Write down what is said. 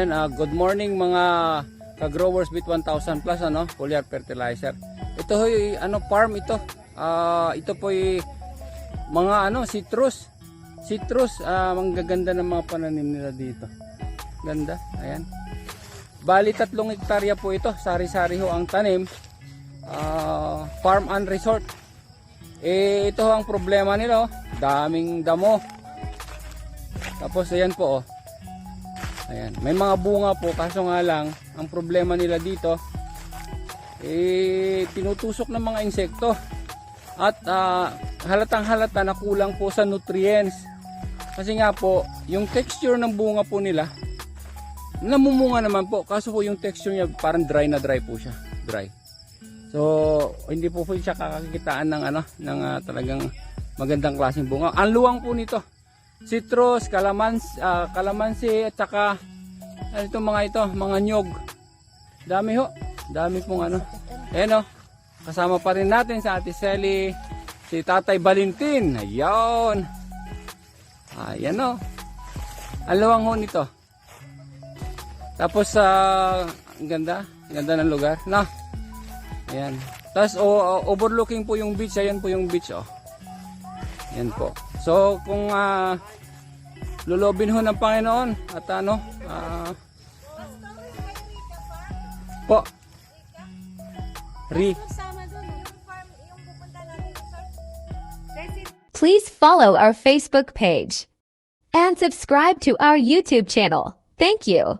Ayan, good morning mga ka-growers bit 1000 plus ano, foliar fertilizer. Ito hoy farm ito. Ito po mga citrus. Citrus, manggaganda ng mga pananim nila dito. Ganda, ayan. Bali 3 hektarya po ito, sari-sari ho ang tanim. Farm and resort. Ito ang problema nila, daming damo. Tapos ayan po ayan, may mga bunga po kaso nga lang ang problema nila dito tinutusok ng mga insekto at halatang halata na kulang po sa nutrients kasi nga po yung texture ng bunga po nila namumunga naman po kaso po yung texture niya parang dry na dry po siya, dry. So hindi po siya kakakitaan ng talagang magandang klaseng bunga. Ang luwang po nito citrus, kalamansi at saka mga nyog. Dami ho. Dami pong Ayan kasama pa rin natin sa Ate Selly, si Tatay Valentin. Ayun. Ayan ang luwang ho nito. Tapos ang ganda ng lugar. Ayan. Tapos overlooking po yung beach. Ayan po yung beach Ayan po. So kung lulobin ho ng Panginoon at po Please follow our Facebook page and subscribe to our YouTube channel. Thank you.